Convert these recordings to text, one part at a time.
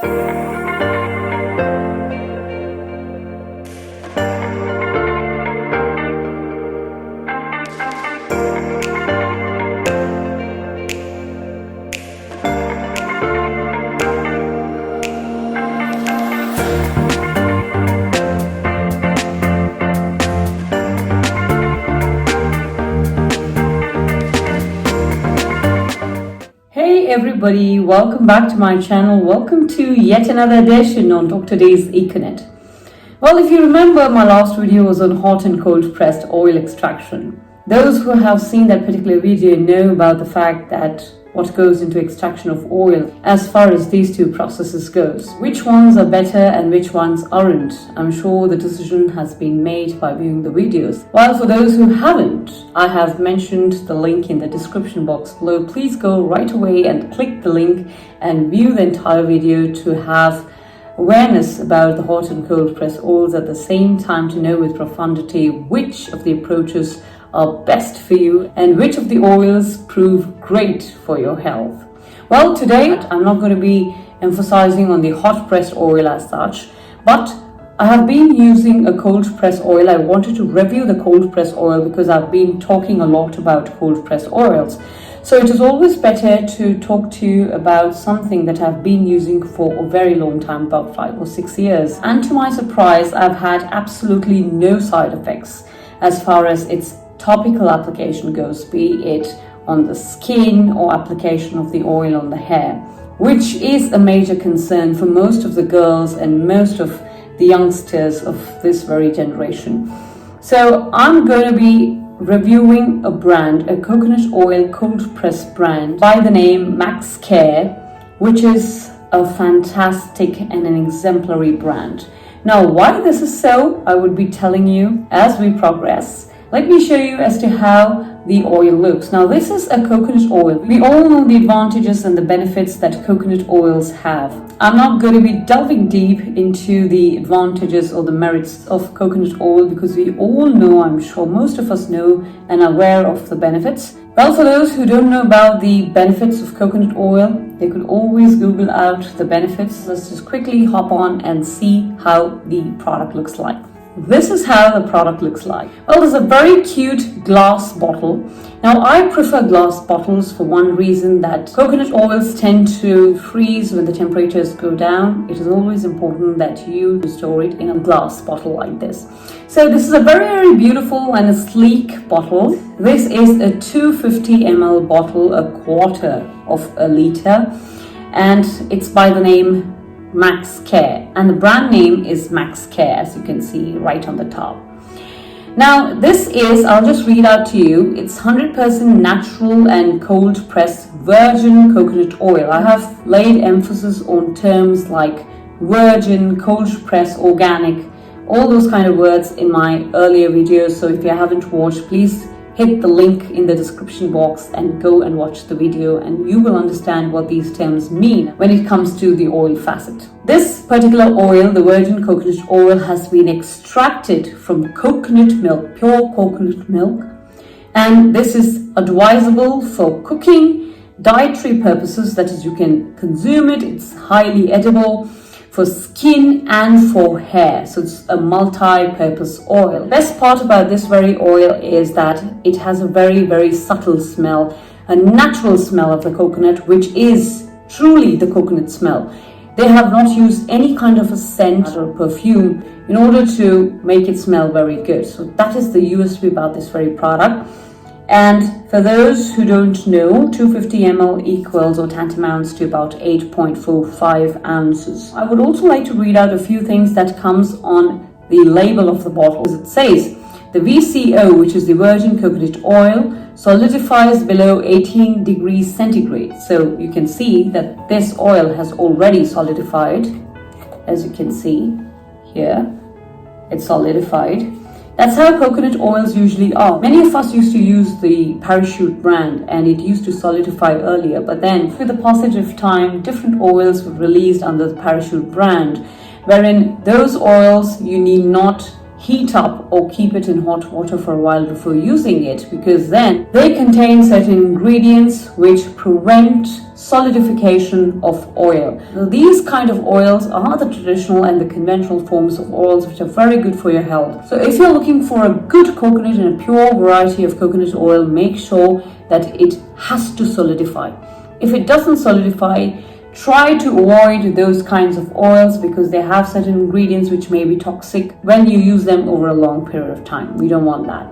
Hey everybody, welcome back to my channel. Welcome to yet another edition on Dr. Day's Econet. Well, if you remember, my last video was on hot and cold pressed oil extraction. Those who have seen that particular video know about the fact that what goes into extraction of oil as far as these two processes goes. Which ones are better and which ones aren't? I'm sure the decision has been made by viewing the videos. While for those who haven't, I have mentioned the link in the description box below. Please go right away and click the link and view the entire video to have awareness about the hot and cold pressed oils, at the same time to know with profundity which of the approaches are best for you and which of the oils prove great for your health. Well, today I'm not going to be emphasizing on the hot pressed oil as such, but I have been using a cold pressed oil. I wanted to review the cold pressed oil because I've been talking a lot about cold pressed oils. So it is always better to talk to you about something that I've been using for a very long time, about 5 or 6 years. And to my surprise, I've had absolutely no side effects as far as its topical application goes, be it on the skin or application of the oil on the hair, which is a major concern for most of the girls and most of the youngsters of this very generation. So I'm going to be reviewing a brand, a coconut oil cold press brand by the name Max Care, which is a fantastic and an exemplary brand. Now, why this is so, I would be telling you as we progress. Let me show you as to how the oil looks. Now, this is a coconut oil. We all know the advantages and the benefits that coconut oils have. I'm not going to be delving deep into the advantages or the merits of coconut oil because we all know, I'm sure most of us know and are aware of the benefits. Well, for those who don't know about the benefits of coconut oil, they could always Google out the benefits. Let's just quickly hop on and see how the product looks like. This is how the product looks like. Well, there's a very cute glass bottle. Now, I prefer glass bottles for one reason, that coconut oils tend to freeze when the temperatures go down. It is always important that you store it in a glass bottle like this. So this is a very, very beautiful and a sleek bottle. This is a 250 ml bottle, a quarter of a liter, and it's by the name Max Care, and the brand name is Max Care, as you can see right on the top. Now, this is, I'll just read out to you, it's 100% natural and cold pressed virgin coconut oil. I have laid emphasis on terms like virgin, cold pressed, organic, all those kind of words in my earlier videos. So if you haven't watched, please hit the link in the description box and go and watch the video, and you will understand what these terms mean when it comes to the oil facet. This particular oil, the virgin coconut oil, has been extracted from coconut milk, pure coconut milk, and this is advisable for cooking, dietary purposes, that is, you can consume it, it's highly edible, for skin and for hair. So it's a multi-purpose oil. The best part about this very oil is that it has a very, very subtle smell, a natural smell of the coconut, which is truly the coconut smell. They have not used any kind of a scent or perfume in order to make it smell very good. So that is the USP about this very product. And for those who don't know, 250 ml equals or tantamounts to about 8.45 ounces. I would also like to read out a few things that comes on the label of the bottle. It says, the VCO, which is the virgin coconut oil, solidifies below 18 degrees centigrade. So you can see that this oil has already solidified. As you can see here, it's solidified. That's how coconut oils usually are. Many of us used to use the Parachute brand and it used to solidify earlier, but then with the passage of time, different oils were released under the Parachute brand, wherein those oils you need not heat up or keep it in hot water for a while before using it, because then they contain certain ingredients which prevent solidification of oil. So these kind of oils are the traditional and the conventional forms of oils which are very good for your health. So if you're looking for a good coconut and a pure variety of coconut oil, make sure that it has to solidify. If it doesn't solidify, try to avoid those kinds of oils because they have certain ingredients which may be toxic when you use them over a long period of time. We don't want that.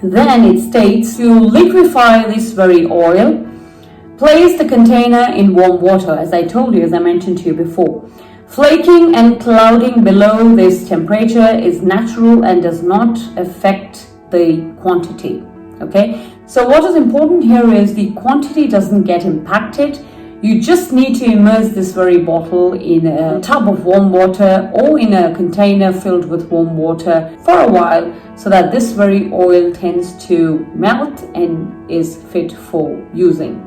Then it states to liquefy this very oil, place the container in warm water, as I told you, as I mentioned to you before. Flaking and clouding below this temperature is natural and does not affect the quantity. Okay, so what is important here is the quantity doesn't get impacted. You just need to immerse this very bottle in a tub of warm water or in a container filled with warm water for a while so that this very oil tends to melt and is fit for using.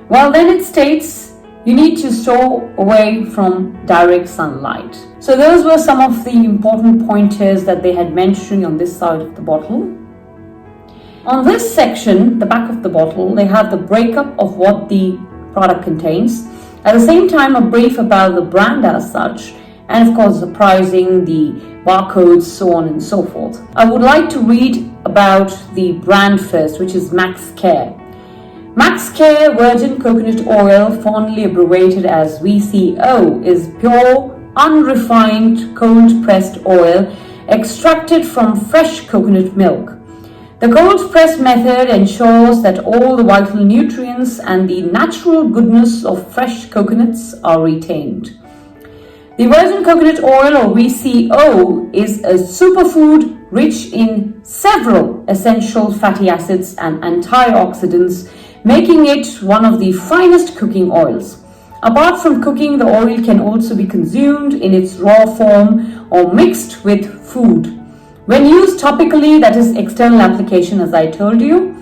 Well, then it states you need to store away from direct sunlight. So those were some of the important pointers that they had mentioned on this side of the bottle. On this section, the back of the bottle, they have the breakup of what the product contains. At the same time, a brief about the brand as such, and of course the pricing, the barcodes, so on and so forth. I would like to read about the brand first, which is Max Care. Max Care Virgin Coconut Oil, fondly abbreviated as VCO, is pure, unrefined, cold-pressed oil extracted from fresh coconut milk. The cold press method ensures that all the vital nutrients and the natural goodness of fresh coconuts are retained. The virgin coconut oil, or VCO, is a superfood rich in several essential fatty acids and antioxidants, making it one of the finest cooking oils. Apart from cooking, the oil can also be consumed in its raw form or mixed with food. When used topically, that is external application as I told you,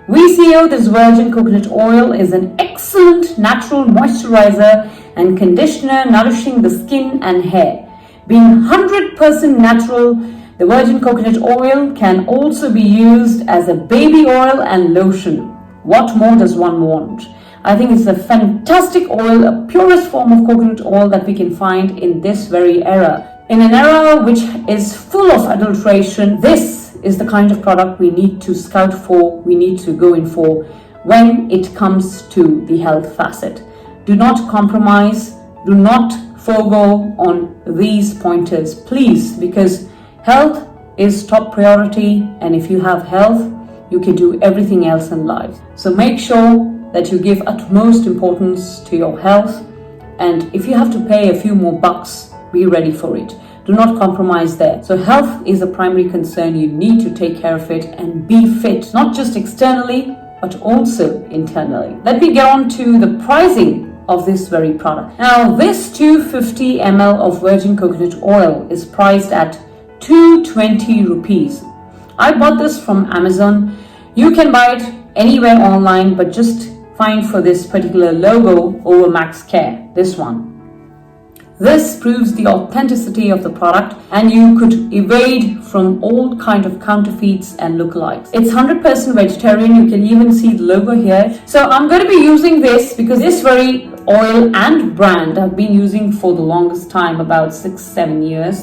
VCO, this virgin coconut oil, is an excellent natural moisturizer and conditioner nourishing the skin and hair. Being 100% natural, the virgin coconut oil can also be used as a baby oil and lotion. What more does one want? I think it's a fantastic oil, a purest form of coconut oil that we can find in this very era. In an era which is full of adulteration, this is the kind of product we need to scout for, we need to go in for when it comes to the health facet. Do not compromise, do not forego on these pointers, please, because health is top priority, and if you have health, you can do everything else in life. So make sure that you give utmost importance to your health, and if you have to pay a few more bucks, be ready for it. Do not compromise there. So health is a primary concern. You need to take care of it and be fit, not just externally, but also internally. Let me get on to the pricing of this very product. Now, this 250 ml of virgin coconut oil is priced at 220 rupees. I bought this from Amazon. You can buy it anywhere online, but just find for this particular logo over Max Care, this one. This proves the authenticity of the product, and you could evade from all kind of counterfeits and lookalikes. It's 100% vegetarian. You can even see the logo here. So I'm going to be using this because this very oil and brand I've been using for the longest time, about 6-7 years,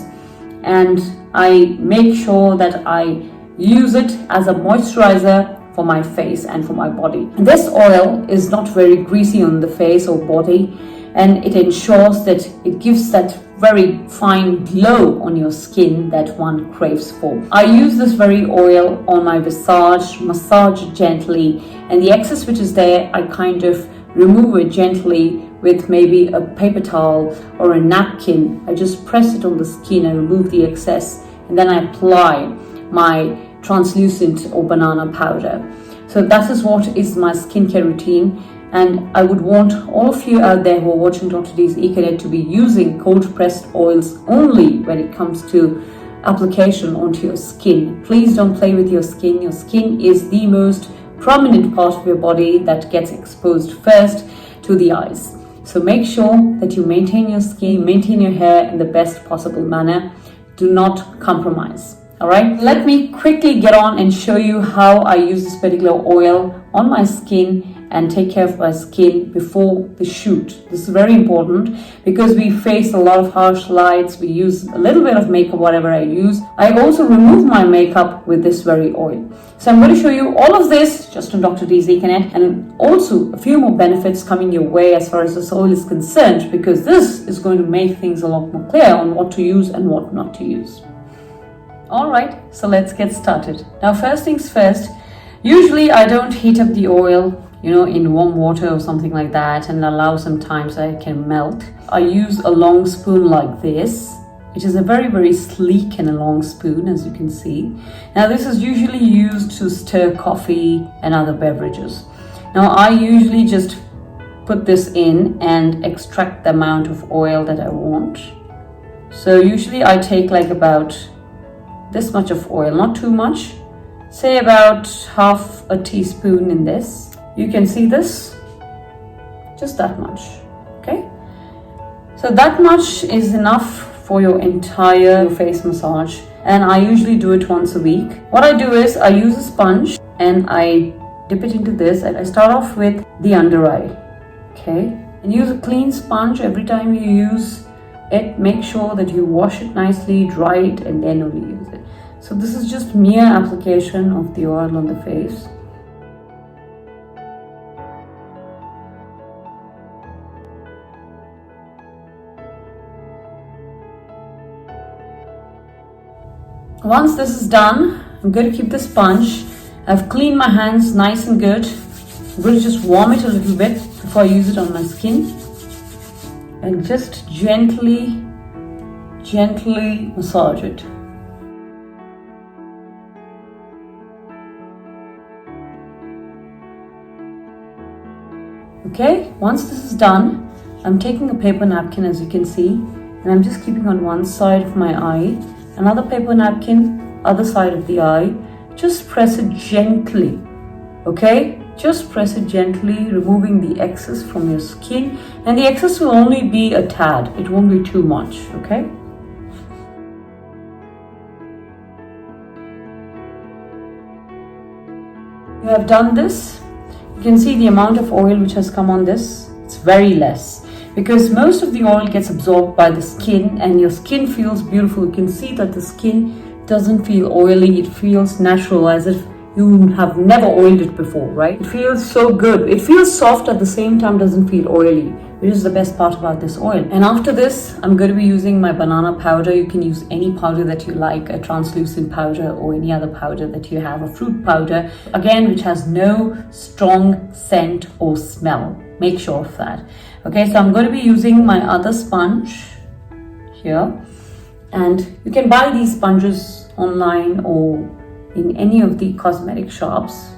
and I make sure that I use it as a moisturizer for my face and for my body. This oil is not very greasy on the face or body, and it ensures that it gives that very fine glow on your skin that one craves for. I use this very oil on my visage, massage it gently, and the excess which is there, I kind of remove it gently with maybe a paper towel or a napkin. I just press it on the skin and remove the excess, and then I apply my translucent or banana powder. So that is what is my skincare routine. And I would want all of you out there who are watching Dr. D's Econet to be using cold pressed oils only when it comes to application onto your skin. Please don't play with your skin. Your skin is the most prominent part of your body that gets exposed first to the eyes. So make sure that you maintain your skin, maintain your hair in the best possible manner. do not compromise. All right, let me quickly get on and show you how I use this particular oil on my skin and take care of my skin before the shoot. This is very important because we face a lot of harsh lights. We use a little bit of makeup, whatever I use. I also remove my makeup with this very oil. So I'm going to show you all of this just on Dr. D's Econet, and also a few more benefits coming your way as far as this oil is concerned, because this is going to make things a lot more clear on what to use and what not to use. Alright, so let's get started. Now first things first, usually I don't heat up the oil in warm water or something like that and allow some time so it can melt. I use a long spoon like this. It is a very, very sleek and a long spoon, as you can see. Now this is usually used to stir coffee and other beverages. Now I usually just put this in and extract the amount of oil that I want. So usually I take like about this much of oil, not too much, say about half a teaspoon in this. You can see this, just that much, okay? So that much is enough for your entire face massage, and I usually do it once a week. What I do is I use a sponge and I dip it into this, and I start off with the under eye, okay? And use a clean sponge every time you use it. Make sure that you wash it nicely, dry it, and then only use it. So this is just mere application of the oil on the face. Once this is done, I'm going to keep the sponge. I've cleaned my hands nice and good. I'm going to just warm it a little bit before I use it on my skin. And just gently massage it. Okay, once this is done, I'm taking a paper napkin, as you can see, and I'm just keeping on one side of my eye. Another paper napkin, other side of the eye. Just press it gently, okay? Just press it gently, removing the excess from your skin. And the excess will only be a tad. It won't be too much, okay? You have done this. You can see the amount of oil which has come on this. It's very less, because most of the oil gets absorbed by the skin and your skin feels beautiful. You can see that the skin doesn't feel oily. It feels natural, as if you have never oiled it before, right? It feels so good. It feels soft at the same time, doesn't feel oily, which is the best part about this oil. And after this, I'm going to be using my banana powder. You can use any powder that you like, a translucent powder or any other powder that you have, a fruit powder, again, which has no strong scent or smell. Make sure of that. Okay, so I'm going to be using my other sponge here, and you can buy these sponges online or in any of the cosmetic shops.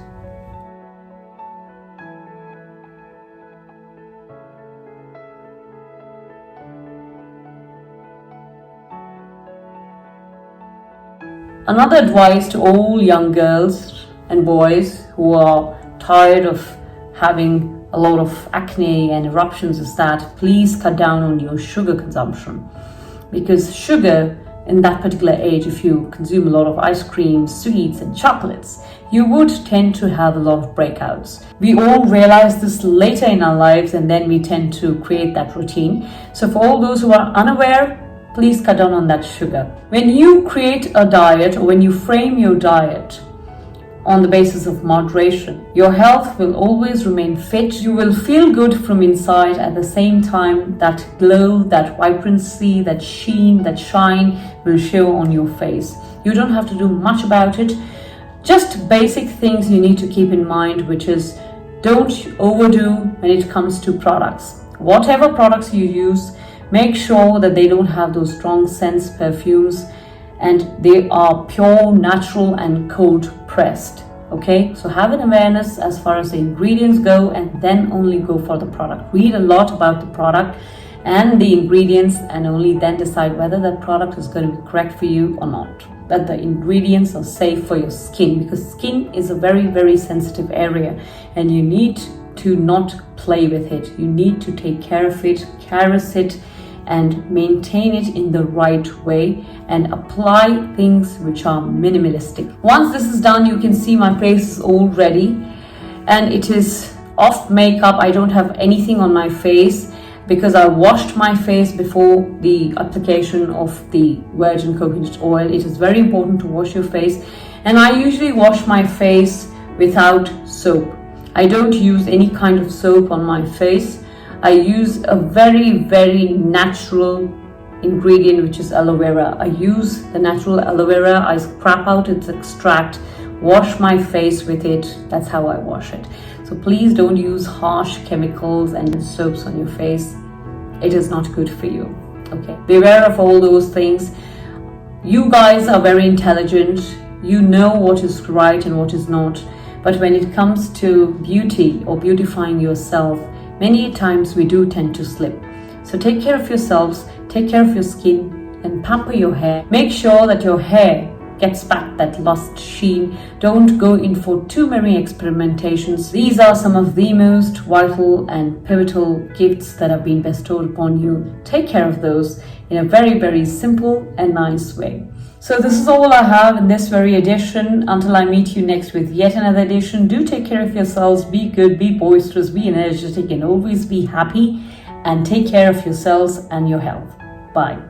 Another advice to all young girls and boys who are tired of having a lot of acne and eruptions is that please cut down on your sugar consumption, because sugar in that particular age, if you consume a lot of ice cream, sweets and chocolates, you would tend to have a lot of breakouts. We all realize this later in our lives, and then we tend to create that routine. So for all those who are unaware, please cut down on that sugar. When you create a diet, or when you frame your diet on the basis of moderation, your health will always remain fit. You will feel good from inside. At the same time, that glow, that vibrancy, that sheen, that shine will show on your face. You don't have to do much about it. Just basic things you need to keep in mind, which is don't overdo when it comes to products. Whatever products you use, make sure that they don't have those strong scents, perfumes, and they are pure, natural and cold pressed. Okay, so have an awareness as far as the ingredients go, and then only go for the product. Read a lot about the product and the ingredients, and only then decide whether that product is going to be correct for you or not, that the ingredients are safe for your skin, because skin is a very, very sensitive area and you need to not play with it. You need to take care of it, caress it, and maintain it in the right way and apply things which are minimalistic. Once this is done, you can see my face is all ready and it is off makeup. I don't have anything on my face because I washed my face before the application of the virgin coconut oil. It is very important to wash your face, and I usually wash my face without soap. I don't use any kind of soap on my face. I use a very natural ingredient, which is aloe vera. I use the natural aloe vera. I scrap out its extract, wash my face with it. That's how I wash it. So please don't use harsh chemicals and soaps on your face. It is not good for you. Okay, beware of all those things. You guys are very intelligent. You know what is right and what is not. But when it comes to beauty or beautifying yourself, many times we do tend to slip. So take care of yourselves, take care of your skin, and pamper your hair. Make sure that your hair gets back that luster sheen. Don't go in for too many experimentations. These are some of the most vital and pivotal gifts that have been bestowed upon you. Take care of those in a very simple and nice way. So this is all I have in this very edition. Until I meet you next with yet another edition, do take care of yourselves. Be good, be boisterous, be energetic, and always be happy. And take care of yourselves and your health. Bye.